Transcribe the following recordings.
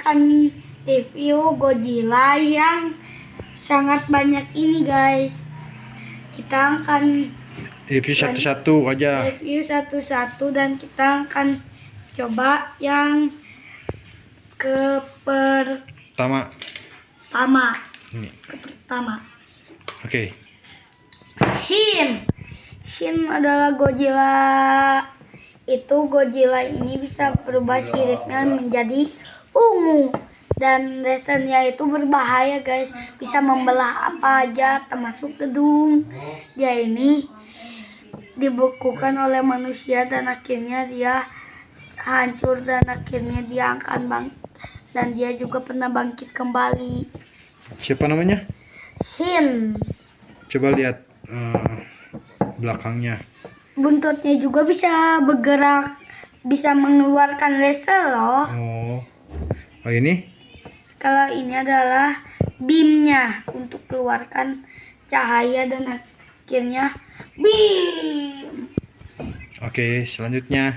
akan review Godzilla yang sangat banyak ini guys. Kita akan review satu-satu aja. Review satu-satu dan kita akan coba yang pertama. Ini. Pertama. Oke. Shin adalah Godzilla. Itu Godzilla ini bisa berubah siripnya menjadi ungu dan lasernya itu berbahaya guys, bisa membelah apa aja termasuk gedung. Dia ini dibekukan oleh manusia dan akhirnya dia hancur dan akhirnya dia akan dan dia juga pernah bangkit kembali. Siapa namanya? Shin. Coba lihat belakangnya. Buntutnya juga bisa bergerak, bisa mengeluarkan laser loh. Oh ini? Kalau ini adalah beamnya untuk keluarkan cahaya dan akhirnya beam. Oke, selanjutnya.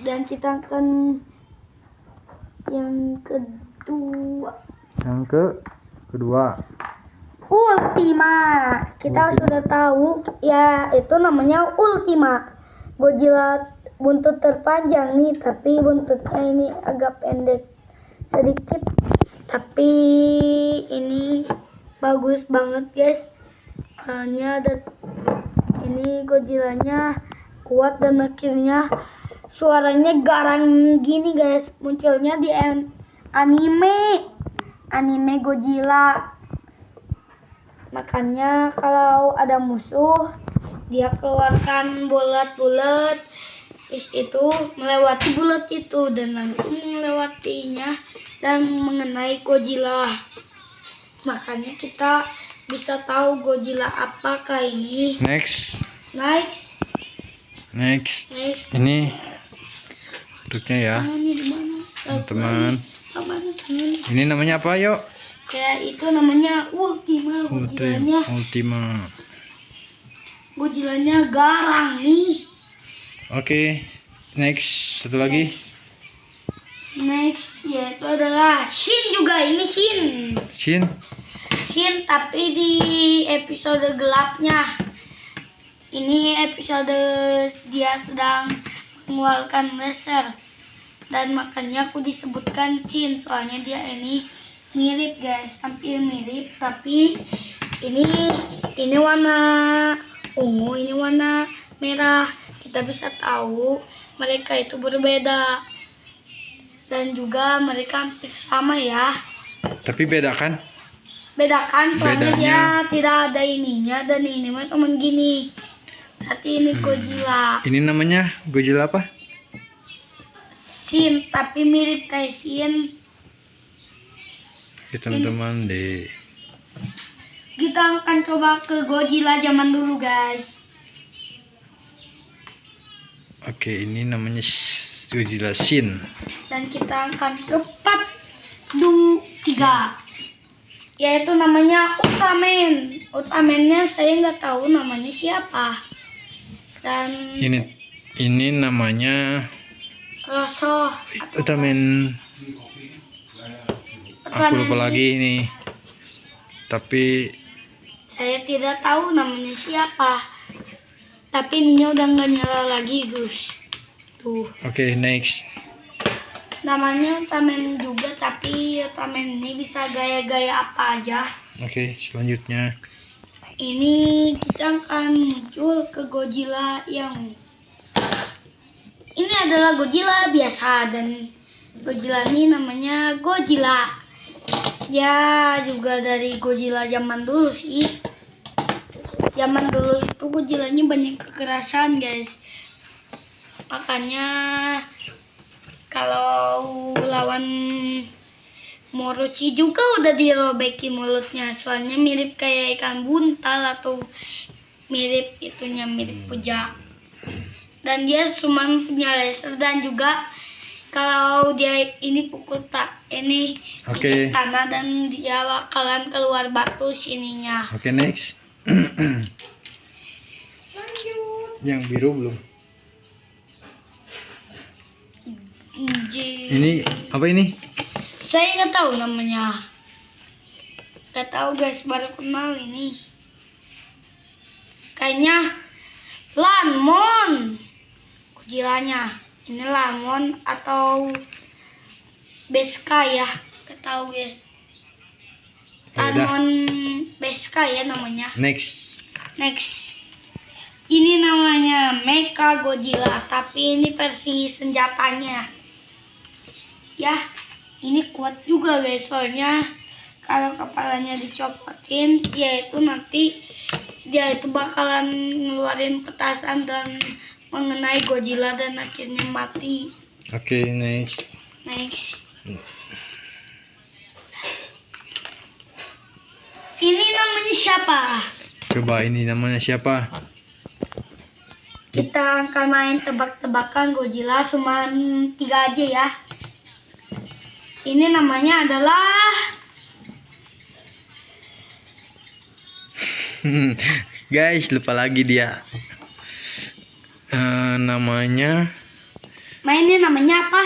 Dan kita akan yang kedua. Ultima. Kita sudah tahu ya, itu namanya Ultima. Godzilla buntut terpanjang nih, tapi buntutnya ini agak pendek sedikit. Tapi ini bagus banget guys. Hanya ada ini Godzillanya kuat dan akhirnya suaranya garang gini guys. Munculnya di anime Godzilla. Makanya kalau ada musuh dia keluarkan bulat-bulat, terus itu melewati bulat itu dan langsung melewatinya dan mengenai Godzilla. Makanya kita bisa tahu Godzilla apakah ini. Next. Ini bentuknya ya, teman-teman. Ini namanya apa yuk? Kayak itu namanya Ultima. Godzillanya garang nih. Oke, next satu lagi. Next yaitu adalah Shin juga. Ini Shin tapi di episode gelapnya. Ini episode dia sedang mengeluarkan laser dan makanya aku disebutkan Shin, soalnya dia ini mirip guys, hampir mirip, tapi ini warna ungu, ini warna merah. Kita bisa tahu mereka itu berbeda dan juga mereka hampir sama ya. Tapi bedakan Soalnya bedanya. Dia tidak ada ininya dan ini mah cuma gini. Berarti ini Godzilla. Ini namanya Godzilla apa? Shin, tapi mirip kayak Shin. Ya teman-teman deh. Kita akan coba ke Godzilla zaman dulu guys. Oke, ini namanya Godzilla Shin. Dan kita akan ke part 3. Yaitu namanya Ultraman. Ultraman-nya saya nggak tahu namanya siapa. Dan ini namanya Rosso. Ultraman. Aku lupa lagi ini. Tapi saya tidak tahu namanya siapa. Tapi ininya udah nggak nyala lagi Gus. Tuh. Oke, next. Namanya Ultraman juga, tapi Ultraman ini bisa gaya-gaya apa aja. Oke, selanjutnya. Ini kita akan muncul ke Godzilla yang ini adalah Godzilla biasa dan Godzilla ini namanya Godzilla. Ya juga dari Godzilla zaman dulu sih. Zaman dulu itu Godzillanya banyak kekerasan guys. Makanya kalau lawan Morochi juga udah dirobekin mulutnya, soalnya mirip kayak ikan buntal atau mirip kuja. Dan dia cuma punya laser dan juga kalau dia ini pukul tanah dan dia bakalan keluar batu sininya. Oke, next. Yang biru belum? Ini apa ini? Saya nggak tahu namanya. Nggak tahu guys, baru kenal ini. Kayaknya lamon. Gojilanya. Ini lamon atau beska ya? Nggak tahu guys. Ya udah. Lamon beska ya namanya. Next. Ini namanya Mecha Godzilla, tapi ini versi senjatanya. Ya, ini kuat juga guys, soalnya kalau kepalanya dicopotin, yaitu nanti dia itu bakalan ngeluarin petasan dan mengenai Godzilla dan akhirnya mati. Oke, next. Ini namanya siapa? Coba ini namanya siapa? Kita akan main tebak-tebakan Godzilla, cuma 3 aja ya. Ini namanya adalah Guys, lupa lagi dia. Namanya mainnya namanya apa?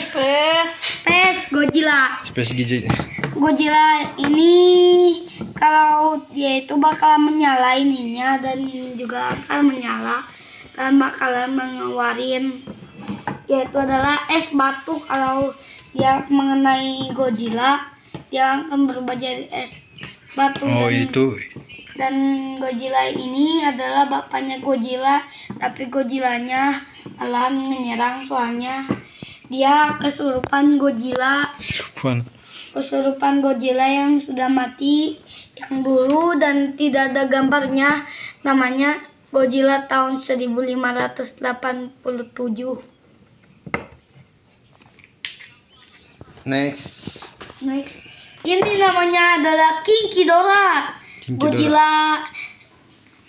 PES Godzilla. Space Gadget. Godzilla ini kalau dia itu bakal menyala ininya, dan ini juga akan menyala dan bakalan mengeluarin yaitu adalah es batu. Kalau dia mengenai Godzilla, dia akan berubah jadi es batu. Oh, itu. Dan Godzilla ini adalah bapaknya Godzilla, tapi Godzillanya malah menyerang soalnya dia kesurupan Godzilla yang sudah mati yang dulu dan tidak ada gambarnya. Namanya Godzilla tahun 1587. Next. Ini namanya adalah King Ghidorah.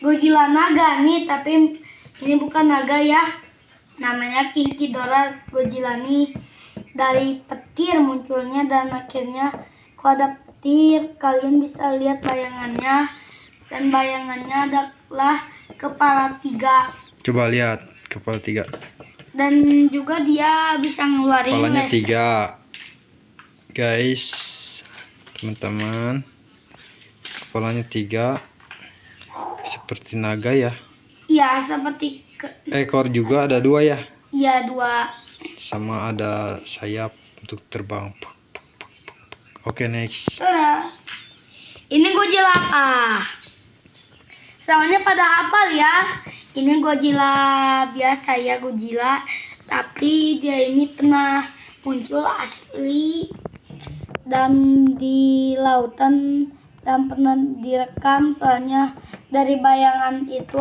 Godzilla naga nih, tapi ini bukan naga ya. Namanya King Ghidorah. Godzilla nih dari petir munculnya, dan akhirnya kalau ada petir kalian bisa lihat bayangannya, dan bayangannya adalah kepala 3. Coba lihat kepala 3. Dan juga dia bisa ngeluarin Kepalanya 3. Guys, teman-teman, kepalanya 3 seperti naga ya. Iya, seperti Ekor juga ada 2 ya. Iya, 2. Sama ada sayap untuk terbang. Oke, next. Ini Godzilla apa? Soalnya pada hafal ya. Ini Godzilla biasa ya, Godzilla. Tapi dia ini pernah muncul asli dan di lautan dan pernah direkam. Soalnya dari bayangan itu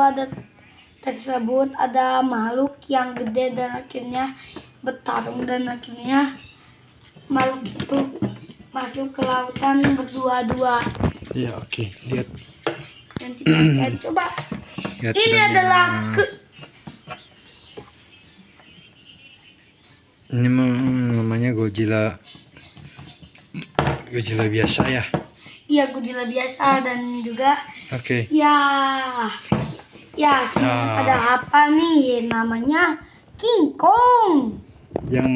tersebut ada makhluk yang gede dan akhirnya bertarung, dan akhirnya makhluk itu masuk ke lautan berdua-dua. Ya, oke. Lihat. Dan kita lihat, coba. Lihat Ini pedangnya. adalah Ini namanya Godzilla biasa ya. Iya, Godzilla biasa. Dan juga Oke. Ya, pada apa nih namanya King Kong. Yang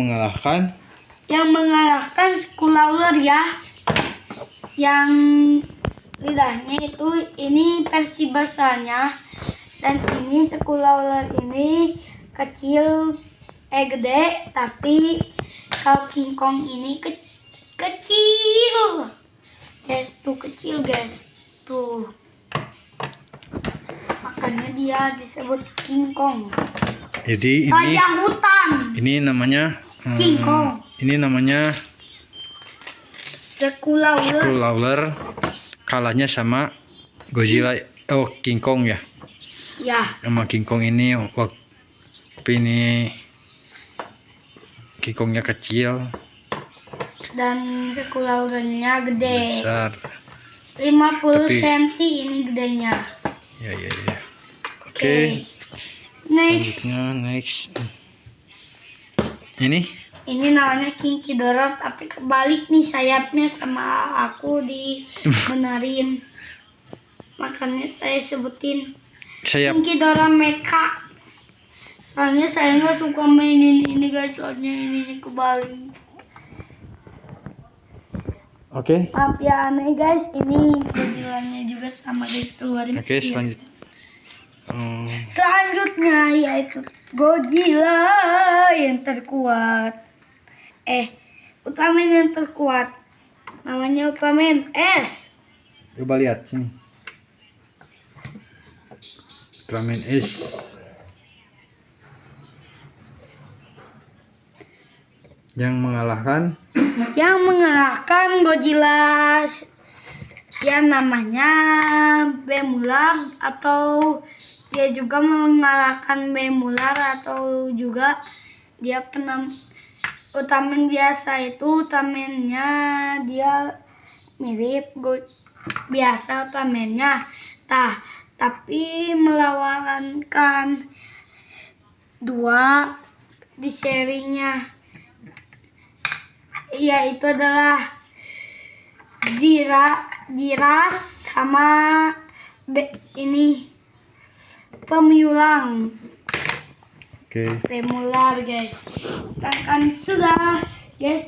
mengalahkan Skullawler ya. Yang lidahnya itu ini versi besarnya, dan ini Skullawler ini gede, tapi kalau King Kong ini kecil. Guys, tuh kecil guys. Tuh. Makanya dia disebut King Kong. Jadi Raja hutan. ini namanya King Kong. Ini namanya Skullawler. Kalahnya sama Godzilla. Oh, King Kong ya. Ya. Sama King Kong ini King Kongnya kecil Dan Skullawlernya gede. besar. 50 cm ini gedenya. Ya. Oke. Next. Selanjutnya next. Ini namanya King Ghidorah, tapi kebalik nih sayapnya sama aku dibenerin. Makanya saya sebutin sayap. King Ghidorah Mecha. Soalnya saya nggak suka mainin ini guys, soalnya ini kebalik. Oke. Maaf ya aneh guys, ini kebetulannya juga sama guys keluarin. Oke, Iya. selanjutnya. Selanjutnya yaitu Godzilla yang terkuat. Ultraman yang terkuat. Namanya Ultraman S. Coba lihat sini. Ultraman S. Yang mengalahkan Godzilla yang namanya Bemular, atau dia juga mengalahkan Bemular, atau juga dia Ultraman biasa. Itu Ultramannya dia mirip biasa Ultramannya, tapi melawankan dua di serinya, yaitu adalah Jiras sama ini Pemiulang. Oke. Bemular guys. Kan sudah guys.